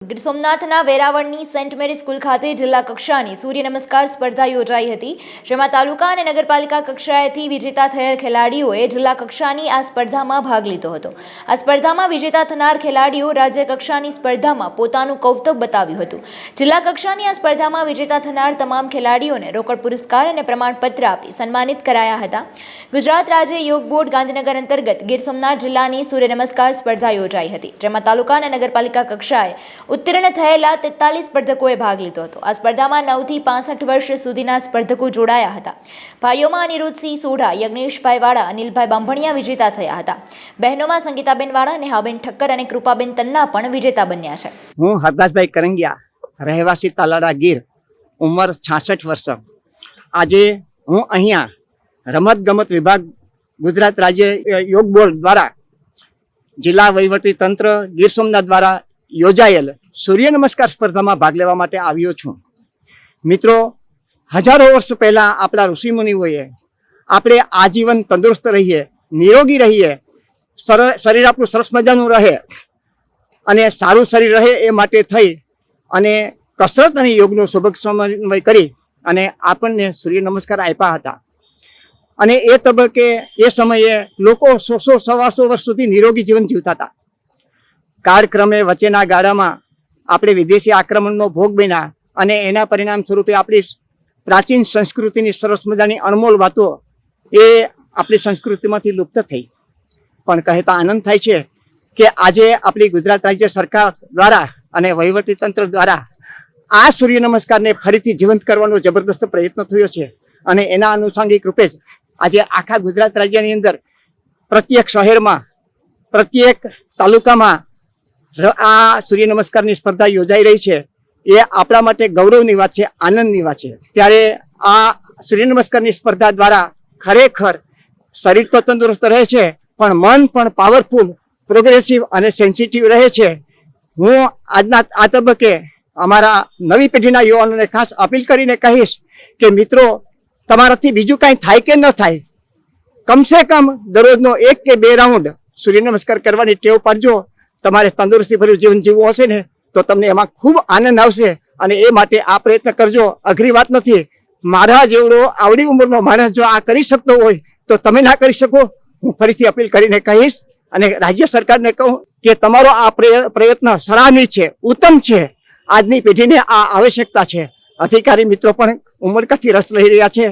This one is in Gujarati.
ગીર સોમનાથના વેરાવળની સેન્ટ મેરી સ્કૂલ ખાતે જિલ્લા કક્ષાની સૂર્ય નમસ્કાર સ્પર્ધા યોજાઈ હતી, જેમાં તાલુકા અને નગરપાલિકા કક્ષાએથી વિજેતા થયેલ ખેલાડીઓએ જિલ્લા કક્ષાની આ સ્પર્ધામાં ભાગ લીધો હતો। આ સ્પર્ધામાં વિજેતા થનાર ખેલાડીઓ રાજ્ય કક્ષાની સ્પર્ધામાં પોતાનું કૌતક બતાવ્યું હતું। જિલ્લા કક્ષાની આ સ્પર્ધામાં વિજેતા થનાર તમામ ખેલાડીઓને રોકડ પુરસ્કાર અને પ્રમાણપત્ર આપી સન્માનિત કરાયા હતા। ગુજરાત રાજ્ય યોગ બોર્ડ ગાંધીનગર અંતર્ગત ગીર સોમનાથ જિલ્લાની સૂર્ય નમસ્કાર સ્પર્ધા યોજાઈ હતી, જેમાં તાલુકા અને નગરપાલિકા કક્ષાએ ઉત્તીર્ણ થયેલા 43 સ્પર્ધકોએ ભાગ લીધો હતો। આ સ્પર્ધામાં 9 થી 65 વર્ષ સુધીના સ્પર્ધકો જોડાયા હતા। ભાઈઓમાં અનિરુદ્ધસિંહ સોઢા, યજ્ઞેશભાઈ વાળા, અનિલભાઈ બાંભણિયા વિજેતા થયા હતા। બહેનોમાં સંગીતાબેન વાળા, નેહાબેન ઠક્કર અને કૃપાબેન તન્ના પણ વિજેતા બન્યા છે। હું હરદાસભાઈ કરંગિયા, રહેવાસી તાલાડા ગીર, ઉંમર 66 વર્ષ। આજે હું અહીંયા રમતગમત વિભાગ ગુજરાત રાજ્ય યોગ બોર્ડ દ્વારા જિલ્લા વહીવટી તંત્ર ગીર સોમનાથ દ્વારા યોજાયેલ સૂર્ય નમસ્કાર સ્પર્ધામાં ભાગ લેવા માટે આવ્યો છું। મિત્રો, હજારો વર્ષ પહેલા આપણા ઋષિમુનિઓએ આપણે આજીવન તંદુરસ્ત રહીએ, નિરોગી રહીએ, શરીર આપણું સરસ મજાનું રહે અને સારું શરીર રહે એ માટે થઈ અને કસરત અને યોગનો સુભગ સમન્વય કરી અને આપણને સૂર્ય નમસ્કાર આપ્યા હતા। અને એ તબક્કે એ સમયે લોકો 100-125 વર્ષ સુધી નિરોગી જીવન જીવતા હતા। કાળક્રમે વચ્ચેના ગાળામાં આપણે વિદેશી આક્રમણનો ભોગ બન્યા અને એના પરિણામ સ્વરૂપે આપણી પ્રાચીન સંસ્કૃતિની સરસ મજાની અણમોલ વાતો એ આપણી સંસ્કૃતિમાંથી લુપ્ત થઈ। પણ કહેતા આનંદ થાય છે કે આજે આપણી ગુજરાત રાજ્ય સરકાર દ્વારા અને વહીવટી તંત્ર દ્વારા આ સૂર્ય નમસ્કારને ફરીથી જીવંત કરવાનો જબરદસ્ત પ્રયત્ન થયો છે અને એના અનુષંગિક રૂપે જ આજે આખા ગુજરાત રાજ્યની અંદર પ્રત્યેક શહેરમાં, પ્રત્યેક તાલુકામાં આ સૂર્ય નમસ્કારની સ્પર્ધા યોજાઈ રહી છે। એ આપણા માટે ગૌરવની વાત છે, આનંદની વાત છે। ત્યારે આ સૂર્ય નમસ્કારની સ્પર્ધા દ્વારા ખરેખર શરીર તો તંદુરસ્ત રહે છે, પણ મન પણ પાવરફુલ, પ્રોગ્રેસિવ અને સેન્સિટિવ રહે છે। હું આજના આ તબક્કે અમારા નવી પેઢીના યુવાનોને ખાસ અપીલ કરીને કહીશ કે મિત્રો, તમારાથી બીજું કાંઈ થાય કે ન થાય, કમસે કમ દરરોજનો 1 કે 2 રાઉન્ડ સૂર્ય નમસ્કાર કરવાની ટેવ પાડજો। તમારે તંદુરસ્તી ભર્યું જીવન જીવવું હશે ને તો તમને એમાં ખૂબ આનંદ આવશે અને એ માટે આ પ્રયત્ન કરજો। અઘરી વાત નથી। મારા જેવડો આવડી ઉંમરનો માણસ જો આ કરી શકતો હોય તો તમે ના કરી શકો? હું ફરીથી અપીલ કરીને કહીશ અને રાજ્ય સરકારને કહું કે તમારો આ પ્રયત્ન સરાહનીય છે, ઉત્તમ છે। આજની પેઢીને આ આવશ્યકતા છે। અધિકારી મિત્રો પણ ઉમળકાથી રસ લઈ રહ્યા છે।